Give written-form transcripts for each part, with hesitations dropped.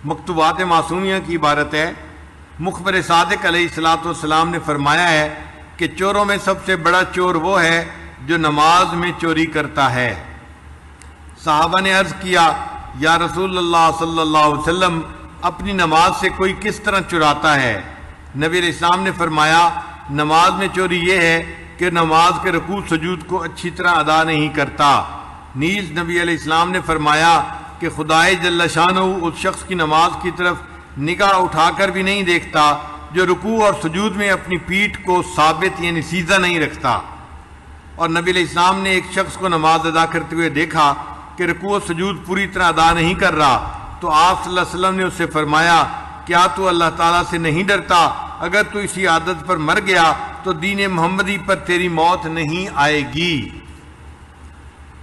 مکتوبات معصومیہ کی عبارت ہے۔ مخبر صادق علیہ السلام نے فرمایا ہے کہ چوروں میں سب سے بڑا چور وہ ہے جو نماز میں چوری کرتا ہے۔ صحابہ نے عرض کیا یا رسول اللہ صلی اللہ علیہ وسلم، اپنی نماز سے کوئی کس طرح چراتا ہے؟ نبی علیہ السلام نے فرمایا نماز میں چوری یہ ہے کہ نماز کے رکوع سجود کو اچھی طرح ادا نہیں کرتا۔ نیز نبی علیہ السلام نے فرمایا کہ خدائے جل شانہ اس شخص کی نماز کی طرف نگاہ اٹھا کر بھی نہیں دیکھتا جو رکوع اور سجود میں اپنی پیٹھ کو ثابت یعنی سیدھا نہیں رکھتا۔ اور نبی علیہ السلام نے ایک شخص کو نماز ادا کرتے ہوئے دیکھا کہ رکوع و سجود پوری طرح ادا نہیں کر رہا، تو آپ صلی اللہ علیہ وسلم نے اس سے فرمایا کیا تو اللہ تعالیٰ سے نہیں ڈرتا؟ اگر تو اسی عادت پر مر گیا تو دین محمدی پر تیری موت نہیں آئے گی۔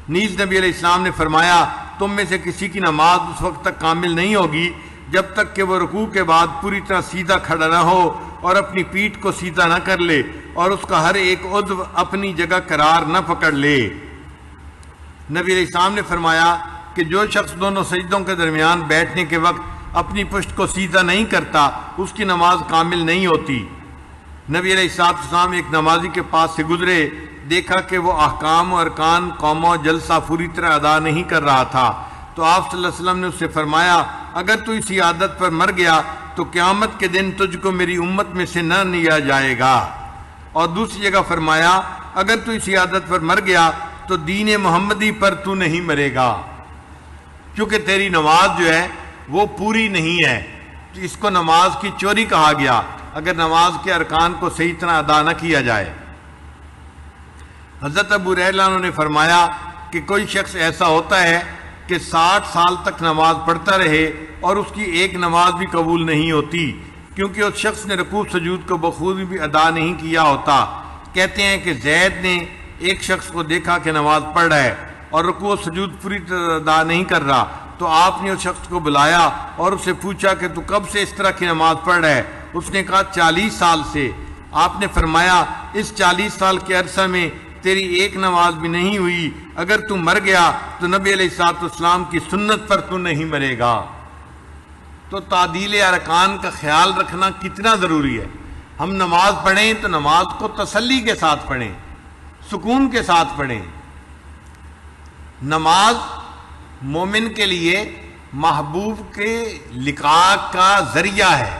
نیز نبی علیہ السلام نے فرمایا تم میں سے کسی کی نماز اس وقت تک کامل نہیں ہوگی جب تک کہ وہ رکوع کے بعد پوری طرح سیدھا کھڑا نہ ہو اور اپنی پیٹھ کو سیدھا نہ کر لے اور اس کا ہر ایک عضو اپنی جگہ قرار نہ پکڑ لے۔ نبی علیہ السلام نے فرمایا کہ جو شخص دونوں سجدوں کے درمیان بیٹھنے کے وقت اپنی پشت کو سیدھا نہیں کرتا اس کی نماز کامل نہیں ہوتی۔ نبی علیہ السلام ایک نمازی کے پاس سے گزرے، دیکھا کہ وہ احکام و ارکان قوم و جلسہ پوری طرح ادا نہیں کر رہا تھا، تو آپ صلی اللہ علیہ وسلم نے اس سے فرمایا اگر تو اسی عادت پر مر گیا تو قیامت کے دن تجھ کو میری امت میں سے نہ لیا جائے گا۔ اور دوسری جگہ فرمایا اگر تو اسی عادت پر مر گیا تو دین محمدی پر تو نہیں مرے گا، کیونکہ تیری نماز جو ہے وہ پوری نہیں ہے۔ اس کو نماز کی چوری کہا گیا اگر نماز کے ارکان کو صحیح طرح ادا نہ کیا جائے۔ حضرت ابو ہریرہ نے فرمایا کہ کوئی شخص ایسا ہوتا ہے کہ 60 سال تک نماز پڑھتا رہے اور اس کی ایک نماز بھی قبول نہیں ہوتی، کیونکہ اس شخص نے رکوع سجود کو بخوبی بھی ادا نہیں کیا ہوتا۔ کہتے ہیں کہ زید نے ایک شخص کو دیکھا کہ نماز پڑھ رہا ہے اور رکوع و سجود پوری طرح ادا نہیں کر رہا، تو آپ نے اس شخص کو بلایا اور اسے پوچھا کہ تو کب سے اس طرح کی نماز پڑھ رہا ہے؟ اس نے کہا 40 سال سے۔ آپ نے فرمایا اس 40 سال کے عرصہ میں تیری ایک نماز بھی نہیں ہوئی، اگر تو مر گیا تو نبی علیہ السلام کی سنت پر تو نہیں مرے گا۔ تو تعدیل ارکان کا خیال رکھنا کتنا ضروری ہے۔ ہم نماز پڑھیں تو نماز کو تسلی کے ساتھ پڑھیں، سکون کے ساتھ پڑھیں۔ نماز مومن کے لیے محبوب کے لقاء کا ذریعہ ہے،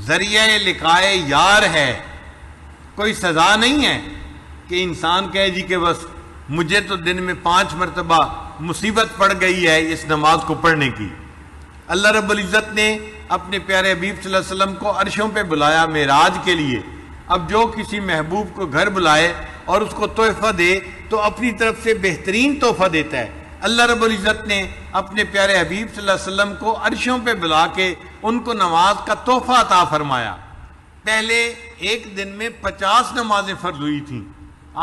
ذریعہ لقاء یار ہے، کوئی سزا نہیں ہے کہ انسان کہے جی کہ بس مجھے تو دن میں 5 مرتبہ مصیبت پڑ گئی ہے اس نماز کو پڑھنے کی۔ اللہ رب العزت نے اپنے پیارے حبیب صلی اللہ علیہ وسلم کو عرشوں پہ بلایا معراج کے لیے۔ اب جو کسی محبوب کو گھر بلائے اور اس کو تحفہ دے تو اپنی طرف سے بہترین تحفہ دیتا ہے۔ اللہ رب العزت نے اپنے پیارے حبیب صلی اللہ علیہ وسلم کو عرشوں پہ بلا کے ان کو نماز کا تحفہ عطا فرمایا۔ پہلے ایک دن میں 50 نمازیں فرض ہوئی تھیں۔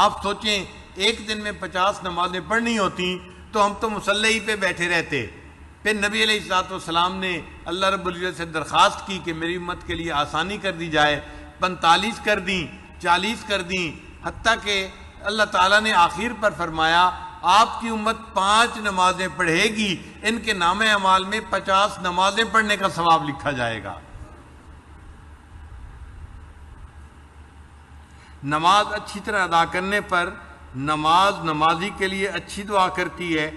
آپ سوچیں ایک دن میں 50 نمازیں پڑھنی ہوتی تو ہم تو مصلی پہ بیٹھے رہتے۔ پھر نبی علیہ السلام نے اللہ رب العزت سے درخواست کی کہ میری امت کے لیے آسانی کر دی جائے، 45 کر دیں، 40 کر دیں، حتیٰ کہ اللہ تعالیٰ نے آخر پر فرمایا آپ کی امت 5 نمازیں پڑھے گی، ان کے نام اعمال میں 50 نمازیں پڑھنے کا ثواب لکھا جائے گا۔ نماز اچھی طرح ادا کرنے پر نماز نمازی کے لیے اچھی دعا کرتی ہے،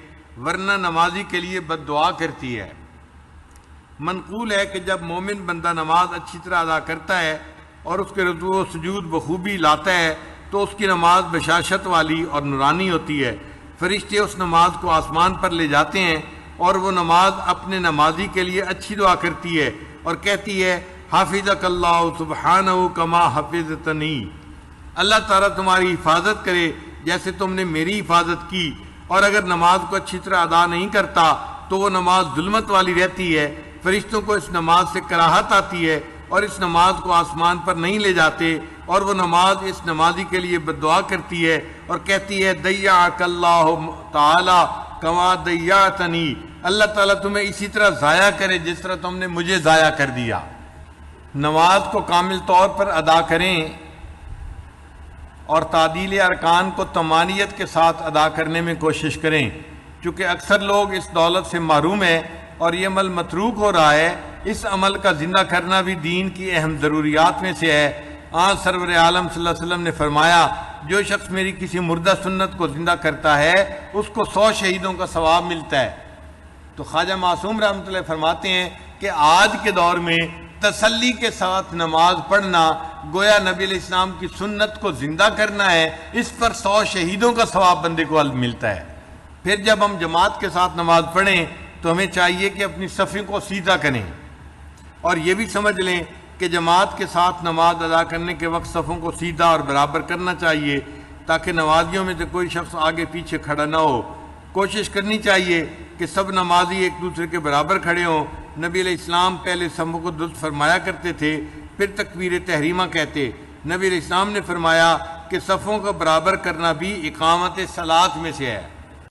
ورنہ نمازی کے لیے بد دعا کرتی ہے۔ منقول ہے کہ جب مومن بندہ نماز اچھی طرح ادا کرتا ہے اور اس کے رکوع و سجود بخوبی لاتا ہے تو اس کی نماز بشاشت والی اور نورانی ہوتی ہے۔ فرشتے اس نماز کو آسمان پر لے جاتے ہیں اور وہ نماز اپنے نمازی کے لیے اچھی دعا کرتی ہے اور کہتی ہے حافظک اللہ سبحانہ کما حفظتنی، اللہ تعالیٰ تمہاری حفاظت کرے جیسے تم نے میری حفاظت کی۔ اور اگر نماز کو اچھی طرح ادا نہیں کرتا تو وہ نماز ظلمت والی رہتی ہے، فرشتوں کو اس نماز سے کراہت آتی ہے اور اس نماز کو آسمان پر نہیں لے جاتے، اور وہ نماز اس نمازی کے لیے بد دعا کرتی ہے اور کہتی ہے ضیعک اللہ تعالی کما ضیعتنی، اللہ تعالیٰ تمہیں اسی طرح ضائع کرے جس طرح تم نے مجھے ضائع کر دیا۔ نماز کو کامل طور پر ادا کریں اور تعدیل ارکان کو طمانینت کے ساتھ ادا کرنے میں کوشش کریں، چونکہ اکثر لوگ اس دولت سے محروم ہیں اور یہ عمل متروک ہو رہا ہے، اس عمل کا زندہ کرنا بھی دین کی اہم ضروریات میں سے ہے۔ سرور عالم صلی اللہ علیہ وسلم نے فرمایا جو شخص میری کسی مردہ سنت کو زندہ کرتا ہے اس کو 100 شہیدوں کا ثواب ملتا ہے۔ تو خواجہ معصوم رحمۃ اللہ فرماتے ہیں کہ آج کے دور میں تسلی کے ساتھ نماز پڑھنا گویا نبی علیہ السلام کی سنت کو زندہ کرنا ہے، اس پر 100 شہیدوں کا ثواب بندے کو ملتا ہے۔ پھر جب ہم جماعت کے ساتھ نماز پڑھیں تو ہمیں چاہیے کہ اپنی صفیں کو سیدھا کریں، اور یہ بھی سمجھ لیں کہ جماعت کے ساتھ نماز ادا کرنے کے وقت صفوں کو سیدھا اور برابر کرنا چاہیے تاکہ نمازیوں میں سے کوئی شخص آگے پیچھے کھڑا نہ ہو۔ کوشش کرنی چاہیے کہ سب نمازی ایک دوسرے کے برابر کھڑے ہوں۔ نبی علیہ السلام پہلے صفوں کو درست فرمایا کرتے تھے، پھر تکبیر تحریمہ کہتے۔ نبی علیہ السلام نے فرمایا کہ صفوں کو برابر کرنا بھی اقامت صلاۃ میں سے ہے۔